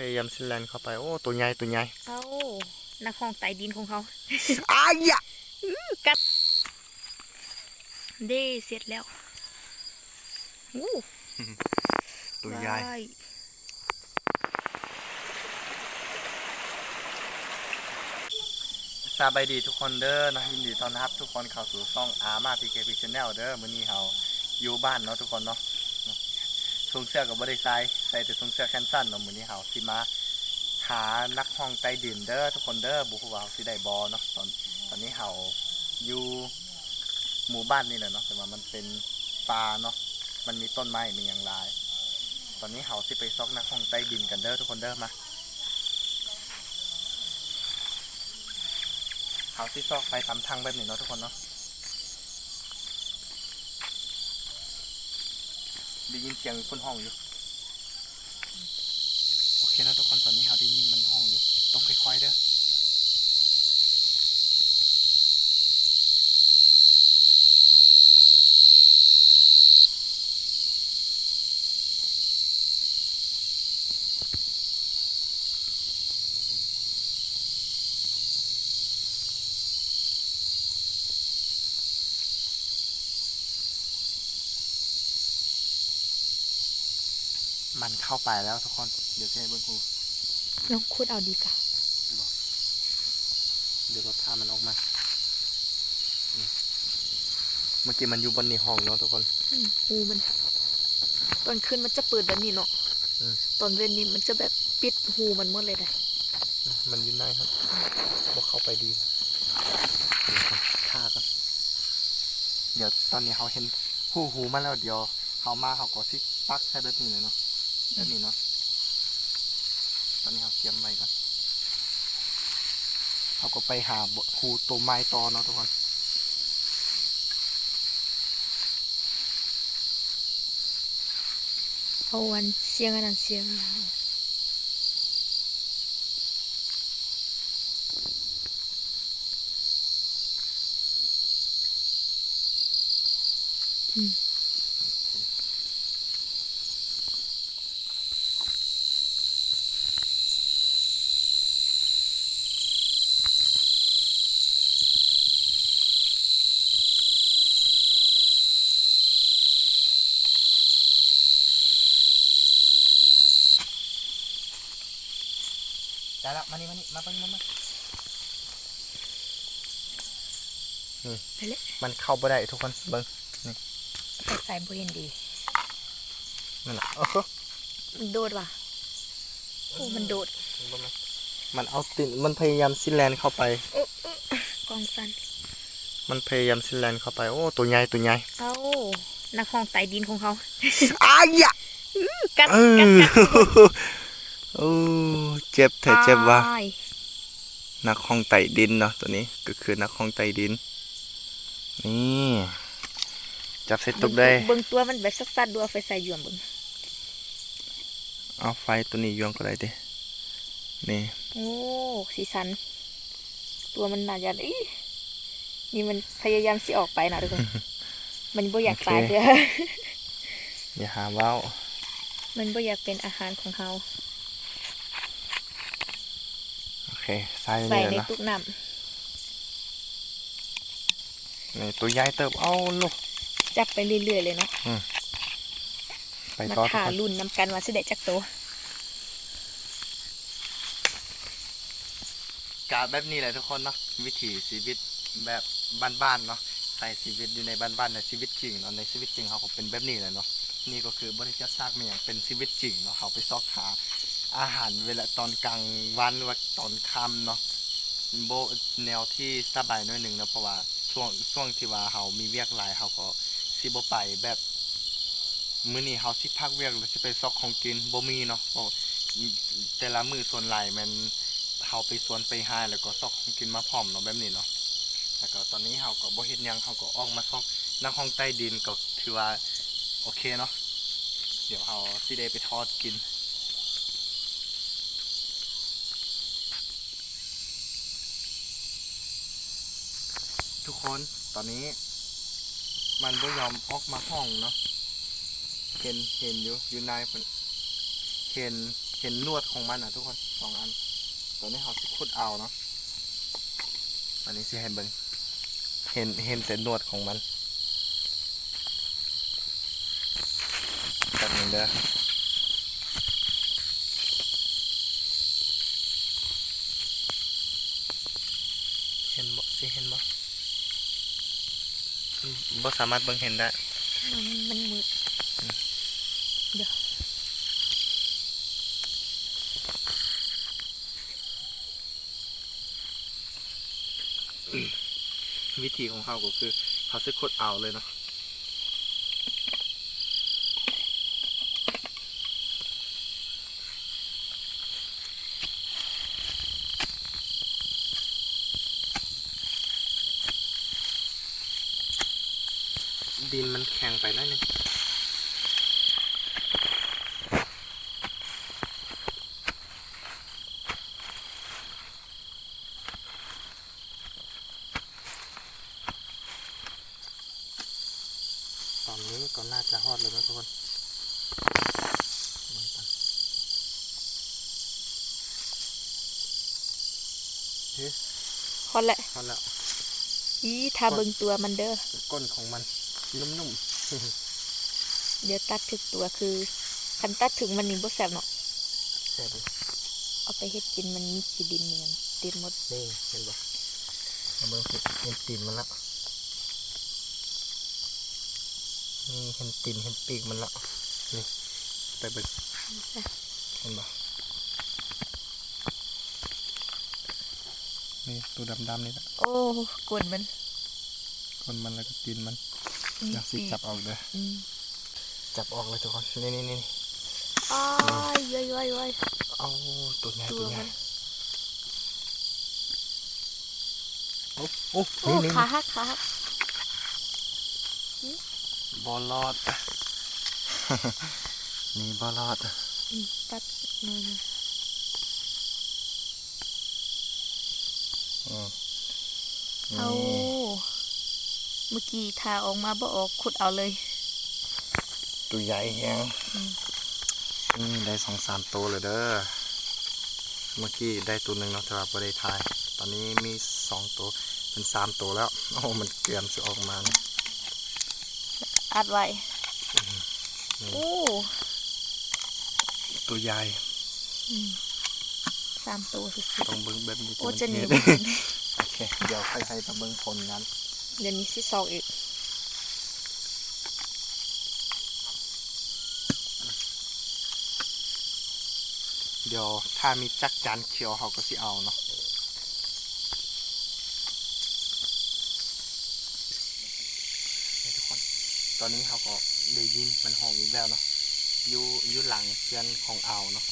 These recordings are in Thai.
ยายามซิแลนเข้าไปโอ้ตัวใหญ่ตัวใหญ่เอานักห้องใต้ดินของเขา อายะกัดเด้เสร็จแล้วอู้ตัวใหญ่สบายดีทุกคนเด้อนะยินดีต้อนรับทุกคนเข้าสู่ช่องอาร์มาพีเคพีชแนลเด้อมื้อนี้เราอยู่บ้านเนาะทุกคนเนาะทรงเสื้อกับบ่ได้ใส่แต่ทรงเสื้อแขนสั้นเนาะมื้อนี้เราสิมาหานักห้องใต้ดินเด้อทุกคนเด้อบ่ฮู้ว่าสิได้บ่เนาะตอนนี้เราอยู่หมู่บ้านนี่แหละเนาะแต่ว่ามันเป็นป่าเนาะมันมีต้นไม้มีอย่างหลายตอนนี้เราสิไปซอกนักห้องใต้ดินกันเด้อทุกคนเด้อมาเขาที่ซอกไปตามทางแบบนี้เนาะทุกคนเนาะได้ยินเสียงคนห้องอยู่โอเคนะทุกคนตอนนี้เขาได้ยินมันห้องอยู่ต้องค่อยๆเด้อมันเข้าไปแล้วทุกคนเดี๋ยวจะให้เบิ้งกูลองคุดเอาดีกว่าเดี๋ยวเราพามันออกมาเมื่อกี้มันอยู่บนในห้องเนาะทุกคนหูมันตอนขึ้นมันจะเปิดแบบนี้เนาะตอนเว้นนี้มันจะแบบปิดหูมันหมดเลยได้มันอยู่ในครับบอกเข้าไปดีฆ่ากันเดี๋ยวตอนนี้เขาเห็นหูมาแล้วเดี๋ยวเขามาเขาก็ซิปักใส่แบบนี้เลยเนาะแบบนี้เนาะตอนนี้เขาเตรียมไว้ก่อนเขาก็ไปหาหูตัวไม้ตอเนาะทุกคนเอาวันเสียงอันนั้นเสียงแล้วได้แล้วมานี่มาไปเลยมันเข้าไปได้ทุกคนเบิ้งนี่ใส่บ่เห็นดีนั่นแหละมันโดดว่ะโอ้มันโดดมันเอาติดมันพยายามซิแลนเข้าไปกองสันมันพยายามซิแลนเข้าไปโอ้ตัวใหญ่เอานักห้องใต้ดินของเขาอายะกัดโอ้เจ็บแต่เจ็บว่ะนักห้องใต้ดินเนาะตัวนี้ก็คือนักห้องใต้ดินนี่จับเสร็จตุกได้เบิ่งตัวมันแบบสัดๆดูเอาไฟใส่ยวงเบิ่งเอาไฟตัวนี้ยวงก็ได้ดินี่โอ้สีสันตัวมันน่าจะนี่มันพยายามสิออกไปนะทุกคนมันบ่อยากตายเด้ออย่าหาว้าวมันบ่อยากเป็นอาหารของเขาโอเคใส่ในตุ๊กน้ำนี่ตัวใหญ่เติบเอาลูกจับไปเรื่อยๆเลยเนาะไปต่อขารุ่นนำกันว่าสิได้จักโตกาแบบนี้แหละทุกคนเนาะวิถีชีวิตแบบบ้านๆเนาะใส่ชีวิตอยู่ในบ้านๆในชีวิตจริงเนาะในชีวิตจริงเขาก็เป็นแบบนี้แหละเนาะนี่ก็คือบริจาคซากมาอย่างเป็นชีวิตจริงเนาะเขาไปซอกหาอาหารเวลาตอนกลางวันหรือว่าตอนค่ำเนาะโบแนวที่สบายน้อยหนึ่งนะเพราะว่าช่วงที่ว่าเขามีเวียกหลายเขาก็สิบ่ไปแบบมื้อนี้เขาสิพักเวียกหรือสิไปซอกของกินบ่มีเนาะเพราะแต่ละมื้อส่วนหลายมันเขาไปสวนไปหาแล้วก็ซอกของกินมาพร้อมเนาะแบบนี้เนาะแล้วก็ตอนนี้เขาก็บ่เฮ็ดหยังเขาก็ออกมาซอกนักห้องใต้ดินก็ถือว่าโอเคเนาะเดี๋ยวเขาสิได้ไปทอดกินทุกคนตอนนี้มันบ่ยอมออกมาห้องเนาะเห็นอยู่นายเห็น เห็นนวดของมันทุกคนสองอันตอนนี้เขาสิขุดเอาเนาะอันนี้สิเห็นเบิ่งเห็นแต่นวดของมันแบบนี้เด้อเห็นบ่สิเห็นบ่บ่สามารถเบิ่งเห็นได้ มันมืดเดี๋ยว วิธีของเขาก็คือเขาสิขุดเอาเลยเนาะดินมันแข็งไปแล้วนี่ตอนนี้ก็น่าจะฮอดเลยนะทุกคนลองกันเฮ้ย พอแหละ ฮอดแล้ว อีถ้าเบิ่งตัวมันเด้อ ก้นของมันนุ่ม เดี๋ยวตัดถึกตัวคือคันตัดถึงมันนี่บ่แซ่บเนาะ ๆแซ่บเลย เอาไปเฮ็ดกินมันมีขี้ดินมันหยังติดหมด นี่เห็นปะเอาเบิ่งสิเห็นตีนมันละนี่เห็นตีนเห็นปีกมันละนี่ไปเบิ่งเห็นปะนี่ตัวดำๆนี่ละ โอ้กวนมัน ก้นมันแล้วก็ตีนมัน มี อยากสิ ปีก จับออกเลย อืม จับออกเลยทุกคนนี่ อ้ายย้อยเอาตัวใหญ่ ตั ตัว วใหญ่ มัน โอ้ โอ้ นี่ ขาหักขาหัก บอลลอด นี่บอลลอด ตัดหน่อยนะ อืม เอาเมื่อกี้ทาออกมาบ่ออกขุดเอาเลย ตัวใหญ่แฮง อืม นี่ได้2-3ตัวเลยเด้อเมื่อกี้ได้ตัวหนึ่งเนาะแต่ว่าบ่ได้ทายตอนนี้มี2ตัวเป็น3ตัวแล้วโอ้มันเกลือนสิออกมาเนี่ย อัดไว้ นี่ โอ้ ตัวใหญ่ 3 ตัวสุด ต้องเบิ้งแบบนี้ ๆโอ้จะหนี มั บ่ เห็ เห็ น น โอเคเดี๋ยวค่อยให้มาเบิ้งผลกัน เดี๋ยวนี้สิซอกอีก เดี๋ยวถ้ามีจักจันเขียวเขาก็สิเอาเนาะนี่ทุกคนตอนนี้เขาก็ได้ยินมันห้องอีกแล้วเนาะอยู่หลังเพื่อนของเอาเนาะ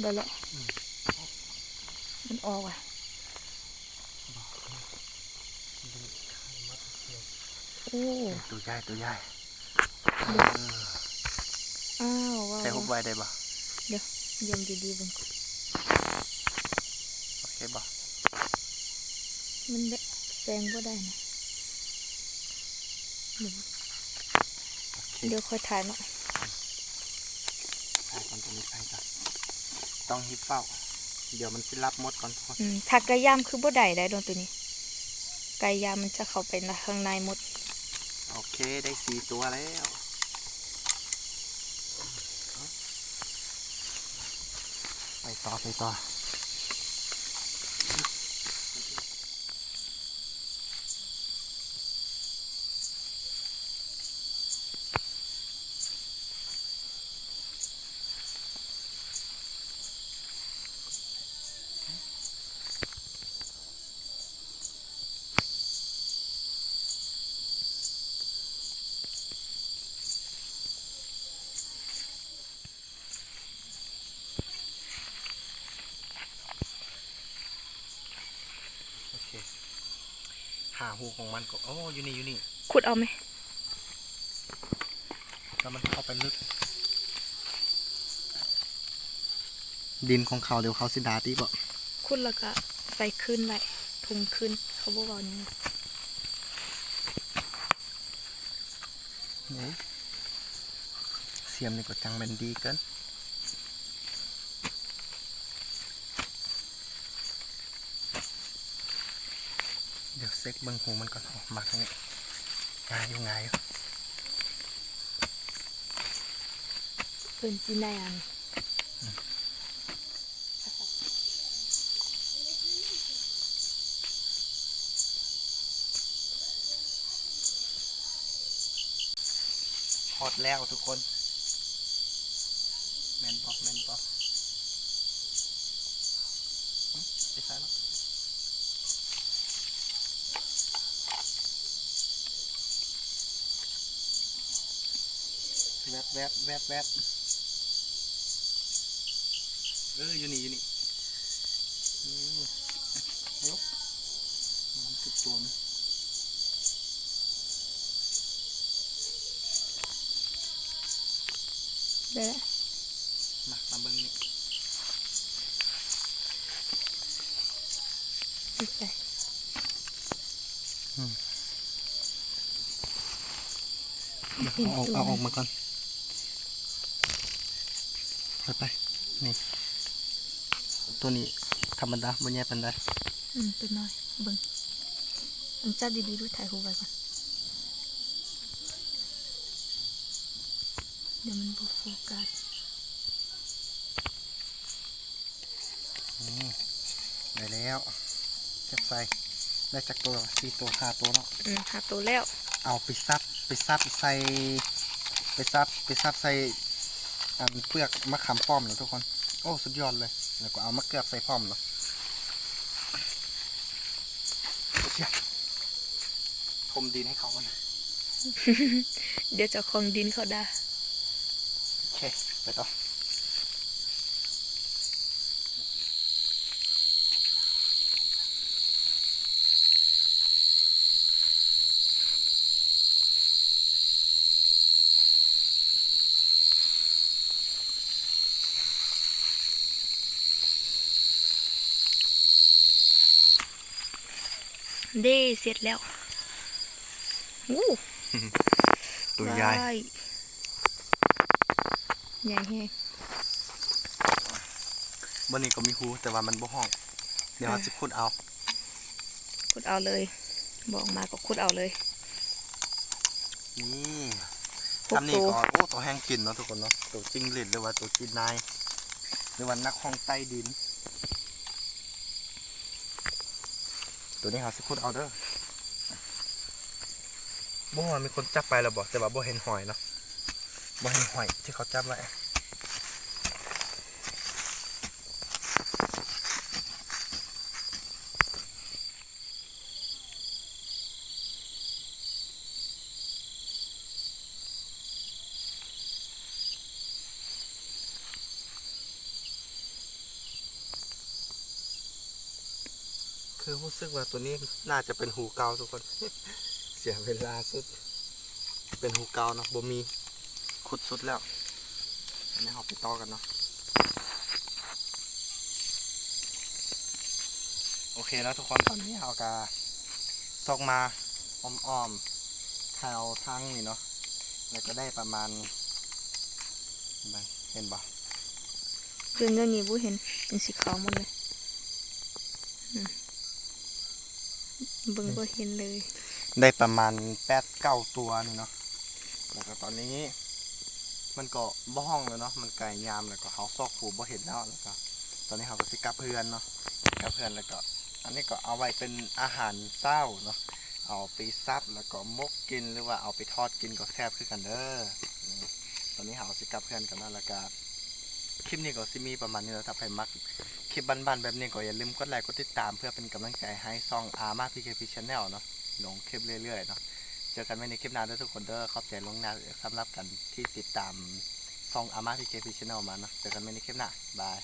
ได้แล้วมันออกอ่ะโอ้ ตัวใหญ่ตัวใหญ่ อ้าวว้าว ใช้ฮุบไว้ได้ปะ เยี่ยมดีๆเบิ่ง โอเคปะ มันแบบแซงบ่ได้นะเดี๋ยว โอเค เดี๋ยวค่อยถ่ายเนาะ ใส่ก่อนตัวนี้ใส่ก่อนต้องฮิปเฝ้าเดี๋ยวมันสิรับหมดก่อนทุกคน ถ้าไก่ย่ามคือบ่ได้ได้โดนตัวนี้ ไก่ย่ามมันจะเข้าไปในข้างในหมด โอเคได้4 ตัวแล้วไปต่อ าหูของมันก็โอ้อยู่นี่ ขุดเอาไหม แล้วมันเข้าไปลึก ดินของเขาเดี๋ยวเขาสิดาตีบ่ ขุดแล้วก็ใส่ขึ้นไว้ทุงขึ้นเขาบอกว่าอย่างนี้ โอ้เสียมนี่ก็จังเป็นดีเกินเดี๋ยวเซ็กเบิ่งหูมันก่อนออกมาทางนี้ง่ายอยู่ เพิ่นจีนได้อัน ฮอตแล้วทุกคนแมนปอไปซ้ายแล้วแวบอยู่นี่ยกมันคือตัวมัน ได้แล้ว มาเบิ่งนี่ ดีใจ เอาออกมาก่อนไปนี่ตัวนี้ธรรมดาบ่แย่ปานใด ตัวน้อยเบิ่งอันจับดีๆดูถ่ายรูปไว้ก่อนเดี๋ยวมันบ่โฟกัส ได้แล้วเก็บใส่ได้จากตัว4ตัว5ตัวเนาะ หาตัวแล้ว เอาไปซับใส่ไปซับใส่อันเปลือกมะขามป้อมเนาะทุกคนโอ้สุดยอดเลยแล้วก็เอามะเขือใส่ป้อมเนาะทมดินให้เขาก่อน เดี๋ยวเจะคงดินเขาได้ โอเคไปต่อเด้เสร็จแล้วอู้ ตัวใหญ่ ได้ใหญ่แฮง วันนี้ก็มีหูแต่ว่ามันบ่ห้องเดี๋ยวเราจะขุดเอา ขุดเอาเลยบอกมาก็ขุดเอาเลย นี่ พวก ทำนี่ ตัว ก็โอ้ตัวแห้งกินเนาะทุกคนเนาะตัวจิ้งหรีดหรือว่าตัวจีนายหรือว่านักห้องใต้ดิน ตัวนี้เราจะขุดเอาเด้อบ่ว่ามีคนจับไปแล้วบอกแต่ว่าบ่เห็นหอยเนาะบ่เห็นหอยที่เขาจับไว้คือรู้สึกว่าตัวนี้น่าจะเป็นหูเกาทุกคน เสียเวลาสุดเป็นหูเกาเนาะบ่มีขุดสุดแล้วอันนี้เราไปต่อกันเนาะโอเคแล้วทุกคนตอนนี้เราก็ซอกมาอ้อมๆแถวทางนี่เนาะแล้วก็ได้ประมาณเห็นบ่ เรื่องนี้บูเห็นเป็นสีขาวหมดเลยเบิ่งบ่เห็นเลย ได้ประมาณ8-9ตัวนี่เนาะแล้วก็ตอนนี้มันก็บ่ห้องแล้วเนาะมันไก่ยามแล้วก็เขาซอกหูบ่เห็นแล้วแล้วก็ตอนนี้เขาก็สิกลับเพื่อนเนาะกลับเพื่อนแล้วก็อันนี้ก็เอาไว้เป็นอาหารเช้าเนาะเอาไปซับแล้วก็มกกินหรือว่าเอาไปทอดกินก็แซ่บคือกันเด้อนี่ตอนนี้เขาสิกลับเพื่อนกันแล้วแล้วก็คลิปนี้ก็สิมีประมาณนี้แล้วถ้าใครมักคลิปบ้านๆแบบนี้ก็อย่าลืมกดไลค์กดติดตามเพื่อเป็นกำลังใจให้ซ่องอาร์มาพีเคพีชแนลเนาะลงคลิปเรื่อยๆเนาะเจอกันไว้ในคลิปหน้าด้วยทุกคนเด้อขอบใจล่วงหน้าสำหรับกันที่ติดตามซ่องอาร์มาพีเคพีชแนลมาเนาะเจอกันไว้ในคลิปหน้าบาย